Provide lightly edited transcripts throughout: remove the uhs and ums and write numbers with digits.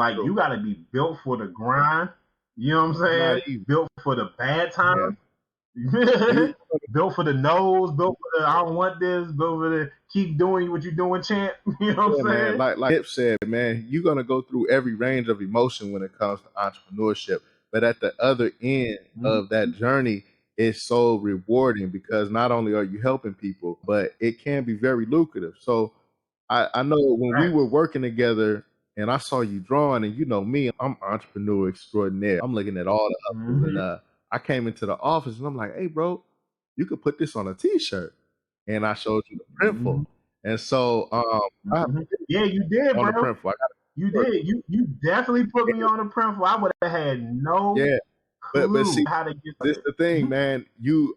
Like, you got to be built for the grind. You know what I'm Not saying? even. Built for the bad times. You, Built for the no's, built for the I don't want this, built for the keep doing what you're doing chant. You know what I'm man, saying? like Nip said, man, you're gonna go through every range of emotion when it comes to entrepreneurship. But at the other end of that journey, it's so rewarding because not only are you helping people, but it can be very lucrative. So I know when we Right. were working together and I saw you drawing, and you know me, I'm entrepreneur extraordinaire. I'm looking at all the hustles, and I came into the office and I'm like, hey, bro, you could put this on a T-shirt. And I showed you the printful. And so I Yeah, you did, on the bro. printful. I got You did. You definitely put me on the printful. I would have had no yeah. But see, clue how to get this started. the thing, man.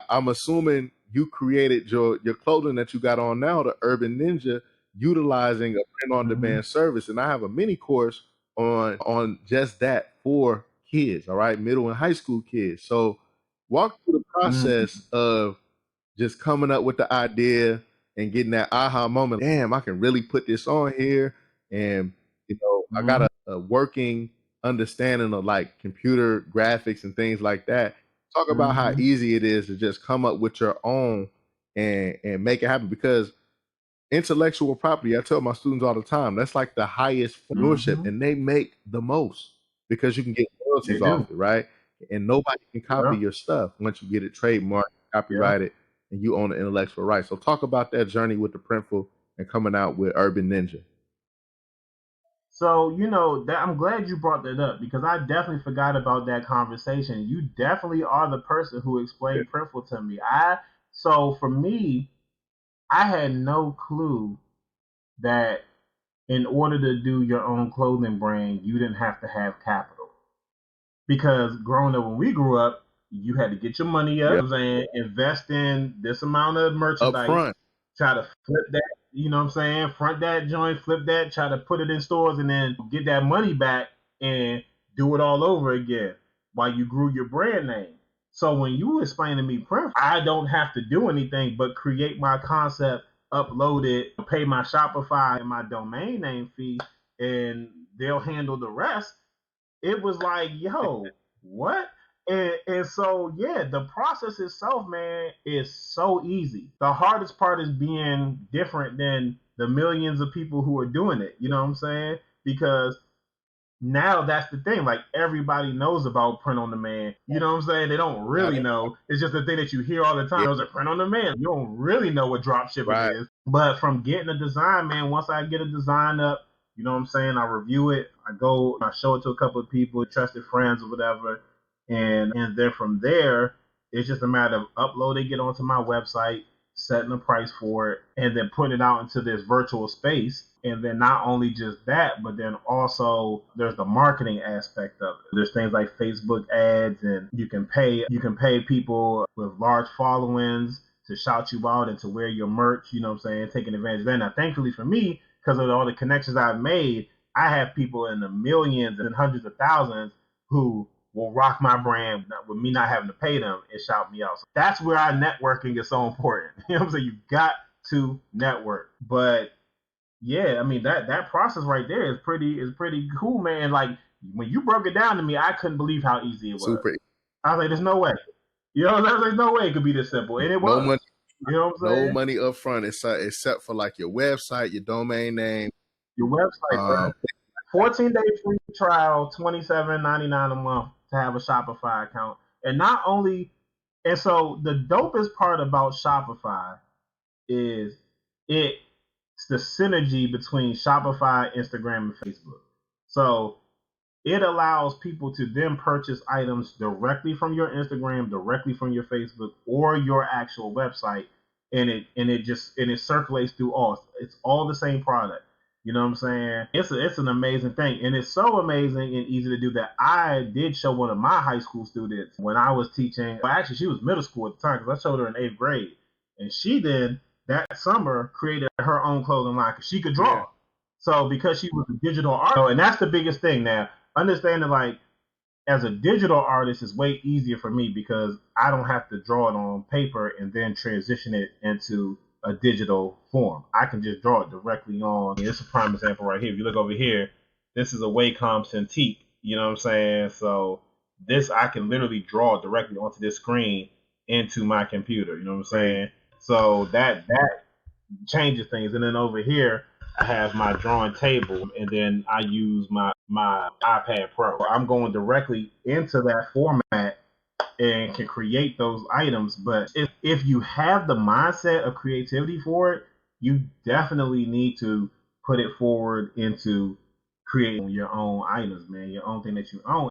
I'm assuming you created your clothing that you got on now, the Urban Ninja, utilizing a print on demand service. And I have a mini course on just that for kids, all right, middle and high school kids. So walk through the process of just coming up with the idea and getting that aha moment. Damn, I can really put this on here. And, you know, I got a working understanding of like computer graphics and things like that. Talk about how easy it is to just come up with your own and make it happen, because intellectual property, I tell my students all the time, that's like the highest entrepreneurship, and they make the most because you can get They royalties off do. it, right? And nobody can copy Yeah. your stuff once you get it trademarked, Yeah. copyrighted, and you own the intellectual rights. So talk about that journey with the printful and coming out with Urban Ninja. So, you know, that I'm glad you brought that up because I definitely forgot about that conversation. You definitely are the person who explained printful to me. So for me, I had no clue that in order to do your own clothing brand, you didn't have to have capital. Because growing up, when we grew up, you had to get your money up, you know what I'm saying, invest in this amount of Up merchandise, front. try to flip that, you know what I'm saying, front that joint, flip that, try to put it in stores, and then get that money back and do it all over again while you grew your brand name. So when you explain to me print, I don't have to do anything but create my concept, upload it, pay my Shopify and my domain name fee, and they'll handle the rest. It was like, yo, what? And so yeah, the process itself, man, is so easy. The hardest part is being different than the millions of people who are doing it. You know what I'm saying? Because now that's the thing. Like, everybody knows about print on demand. You know what I'm saying? They don't really know. It's just the thing that you hear all the time. There's a print on demand. You don't really know what drop shipping is. But from getting a design, man, once I get a design up, you know what I'm saying? I review it. I show it to a couple of people, trusted friends or whatever. And then from there, it's just a matter of uploading it onto my website, setting a price for it, and then putting it out into this virtual space. And then not only just that, but then also there's the marketing aspect of it. There's things like Facebook ads, and you can pay people with large followings to shout you out and to wear your merch, you know what I'm saying, taking advantage of that. Now, thankfully for me, because of all the connections I've made, I have people in the millions and hundreds of thousands who will rock my brand with me not having to pay them and shout me out. So that's where our networking is so important. You know what I'm saying? You got to network. But yeah, I mean that process right there is pretty cool, man. Like, when you broke it down to me, I couldn't believe how easy it was. Super. I was like, there's no way. You know, there's no way it could be this simple. And it No was. money. You know what I'm No saying? money up front except for like your website, your domain name. Your website, bro. 14-day free trial, $27.99 a month to have a Shopify account. And not only, and so the dopest part about Shopify is it's the synergy between Shopify, Instagram, and Facebook. So it allows people to then purchase items directly from your Instagram, directly from your Facebook, or your actual website, and it circulates through all. It's all the same product. You know what I'm saying? It's an amazing thing, and it's so amazing and easy to do that I did show one of my high school students when I was teaching. Well, actually, she was middle school at the time because I showed her in 8th grade, and she then that summer created her own clothing line because she could draw. Yeah. So because she was a digital artist, and that's the biggest thing now. Understanding, like, as a digital artist is way easier for me because I don't have to draw it on paper and then transition it into a digital form. I can just draw it directly on. It's a prime example right here. If you look over here, this is a Wacom Cintiq. You know what I'm saying? So this I can literally draw directly onto this screen into my computer. You know what I'm saying? So that changes things. And then over here, I have my drawing table, and then I use my iPad Pro. I'm going directly into that format and can create those items. But if you have the mindset of creativity for it, you definitely need to put it forward into creating your own items, man, your own thing that you own.